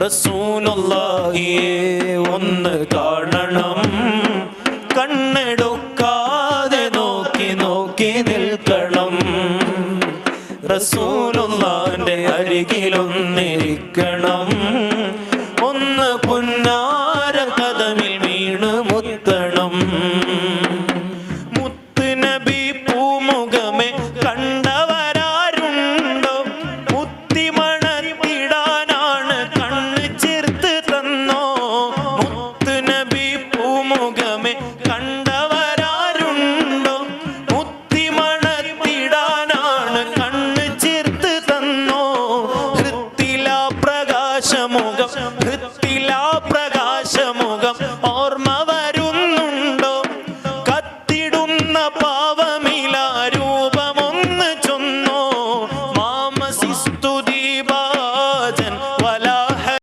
റസൂലുള്ളാഹിയെ ഒന്ന് കാണണം, കണ്ണെടുക്കാതെ നോക്കി നോക്കി നിൽക്കണം. റസൂലുള്ളാഹിന്റെ അരികിലൊന്നിരിക്കണം, ഒന്ന് പുന്നാര കദമിൽ വീണ് മുത്തണം. മുത്ത് നബി പൂമുഖമേ കണ്ടവരാരുണ്ടോ? മുത്തിമണത്തിടാനാണ് കണ്ണ് ചേർത്ത് തന്നോ? മുത്ത് നബി പൂമുഖമേ കണ്ടവരാരുണ്ടോ? മുത്തിമണത്തിടാനാണ് കണ്ണ് ചേർത്ത് തന്നോ? ഹൃത്തിലാ പ്രകാശമുഖം, ഹൃത്തി